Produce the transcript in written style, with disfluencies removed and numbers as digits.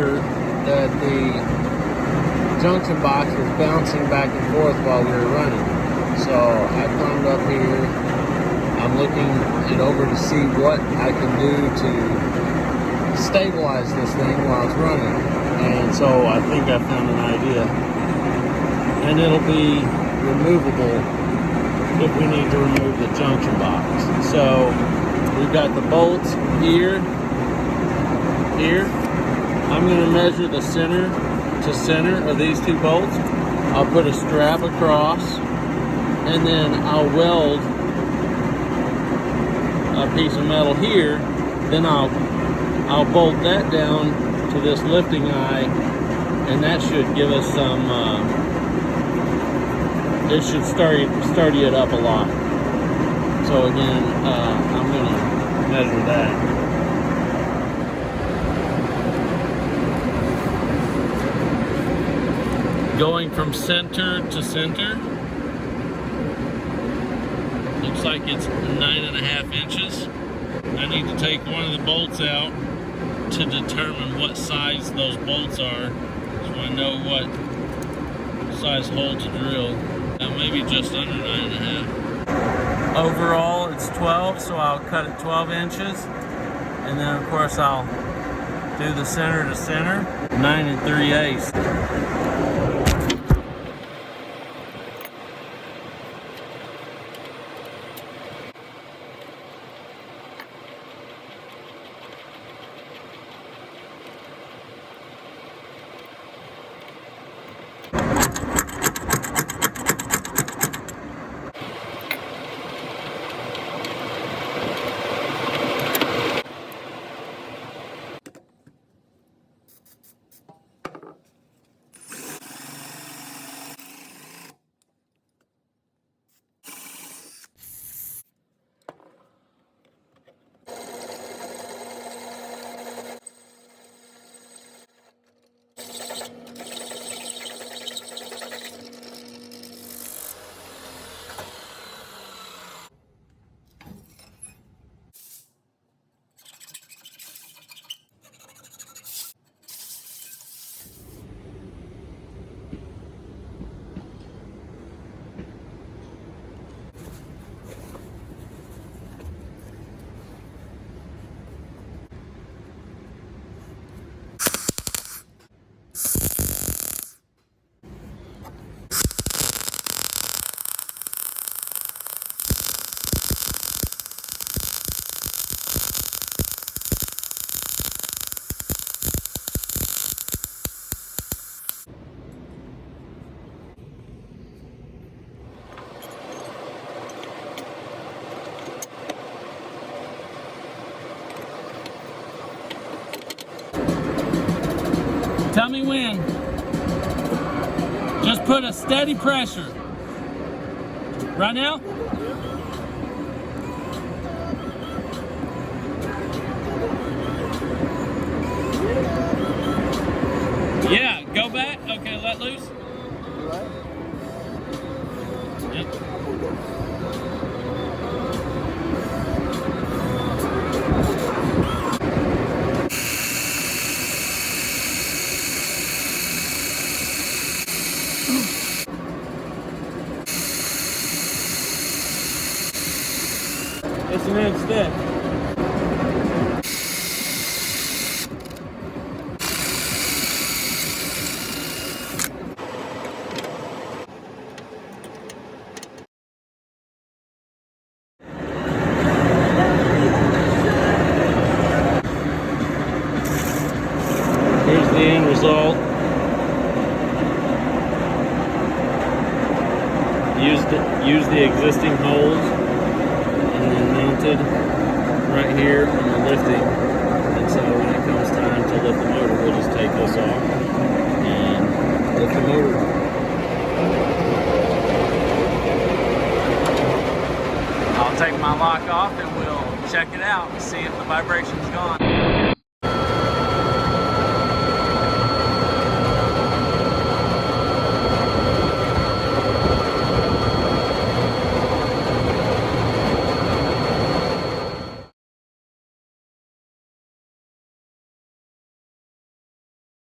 motor that the junction box was bouncing back and forth while we were running. So I climbed up here. I'm looking it over to see what I can do to stabilize this thing while it's running. And so I think I found an idea. And it'll be removable if we need to remove the junction box. So we've got the bolts here. I'm going to measure the center to center of these two bolts. I'll put a strap across, and then I'll weld a piece of metal here. Then I'll bolt that down to this lifting eye, and that should give us some. It should start it up a lot. So again, I'm going to measure that. Going from center to center, looks like it's 9.5 inches. I need to take one of the bolts out to determine what size those bolts are, so I know what size hole to drill. Maybe just under 9.5. Overall, it's 12, so I'll cut it 12 inches, and then of course I'll do the center to center, 9 3/8. Tell me when. Just put a steady pressure. Right now? Yeah, go back. Okay, let loose. Yep. It's an inch thick. Here's the end result. Use the existing holes and then mounted right here on the lifting. And so when it comes time to lift the motor, we'll just take this off and lift the motor. I'll take my lock off and we'll check it out and see if the vibration's gone.